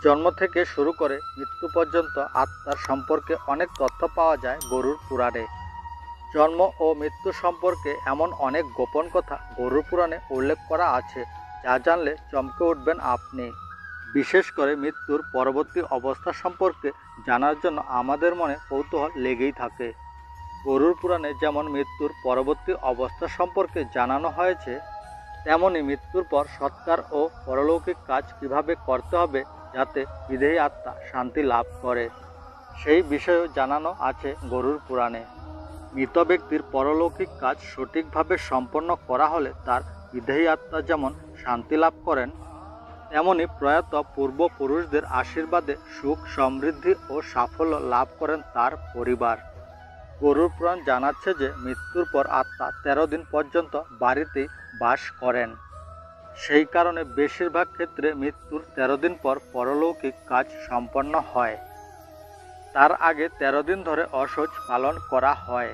জন্ম থেকে শুরু করে মৃত্যু পর্যন্ত আত্মার সম্পর্কে অনেক তথ্য পাওয়া যায় গরুড় পুরাণে। জন্ম ও মৃত্যু সম্পর্কে এমন অনেক গোপন কথা গরুড় পুরাণে উল্লেখ করা আছে, যা জানলে চমকে উঠবেন আপনি। বিশেষ করে মৃত্যুর পরবর্তী অবস্থা সম্পর্কে জানার জন্য আমাদের মনে কৌতূহল লেগেই থাকে। গরুড় পুরাণে যেমন মৃত্যুর পরবর্তী অবস্থা সম্পর্কে জানানো হয়েছে, তেমনি মৃত্যুর পর সৎকার ও পরলৌকিক কাজ কিভাবে করতে হবে যাতে বিদেহী আত্মা শান্তি লাভ করে, সেই বিষয়েও জানানো আছে গরুড় পুরাণে। মৃত ব্যক্তির পরলৌকিক কাজ সঠিকভাবে সম্পন্ন করা হলে তার বিদেহী আত্মা যেমন শান্তি লাভ করেন, তেমনি প্রয়াত পূর্বপুরুষদের আশীর্বাদে সুখ সমৃদ্ধি ও সাফল্য লাভ করেন তার পরিবার। গরুড় পুরাণ জানাচ্ছে যে মৃত্যুর পর আত্মা 13 দিন পর্যন্ত বাড়িতেই বাস করেন। সেই কারণে বেশিরভাগ ক্ষেত্রে মৃত্যুর 13 দিন পর পরলৌকিক কাজ সম্পন্ন হয়। তার আগে 13 দিন ধরে অসহ্য পালন করা হয়।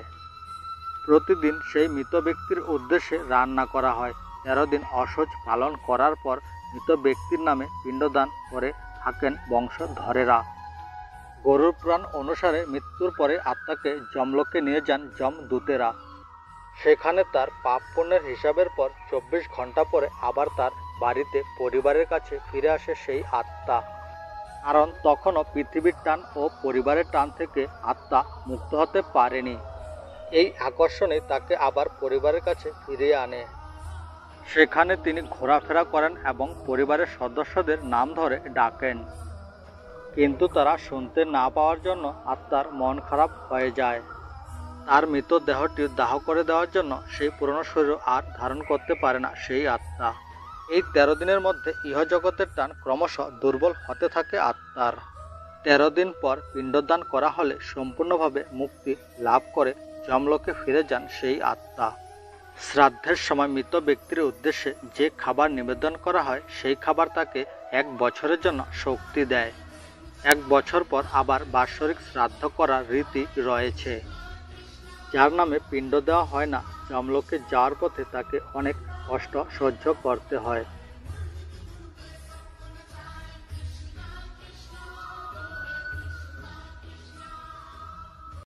প্রতিদিন সেই মৃত ব্যক্তির উদ্দেশ্যে রান্না করা হয়। 13 দিন অসহ্য পালন করার পর মৃত ব্যক্তির নামে পিণ্ডদান করে থাকেন বংশধরেরা। গরুড় পুরাণ অনুসারে মৃত্যুর পরে আত্মাকে যমলোকে নিয়ে যান যমদূতেরা। সেখানে তার পাপ পুণ্যের হিসাবের পর 24 ঘন্টা পরে আবার তার বাড়িতে পরিবারের কাছে ফিরে আসে সেই আত্মা। কারণ তখনও পৃথিবীর টান ও পরিবারের টান থেকে আত্মা মুক্ত হতে পারেনি। এই আকর্ষণই তাকে আবার পরিবারের কাছে ফিরিয়ে আনে। সেখানে তিনি ঘোরাফেরা করেন এবং পরিবারের সদস্যদের নাম ধরে ডাকেন, কিন্তু তারা শুনতে না পাওয়ার জন্য আত্মার মন খারাপ হয়ে যায়। তার মৃত দেহটি দাহ করে দেওয়ার জন্য সেই পুরনো শরীর আর ধারণ করতে পারে না সেই আত্মা। এই 13 দিনের মধ্যে ইহজগতের টান ক্রমশ দুর্বল হতে থাকে আত্মার। 13 দিন পর পিণ্ডদান করা হলে সম্পূর্ণভাবে মুক্তি লাভ করে যমলোকে ফিরে যান সেই আত্মা। শ্রাদ্ধের সময় মৃত ব্যক্তির উদ্দেশ্যে যে খাবার নিবেদন করা হয়, সেই খাবার তাকে 1 বছরের জন্য শক্তি দেয়। 1 বছর পর আবার বাৎসরিক শ্রাদ্ধ করার রীতি রয়েছে। যার নামে পিণ্ড দেওয়া হয় না, যমলোকে যাওয়ার পথে তাকে অনেক কষ্ট সহ্য করতে হয়।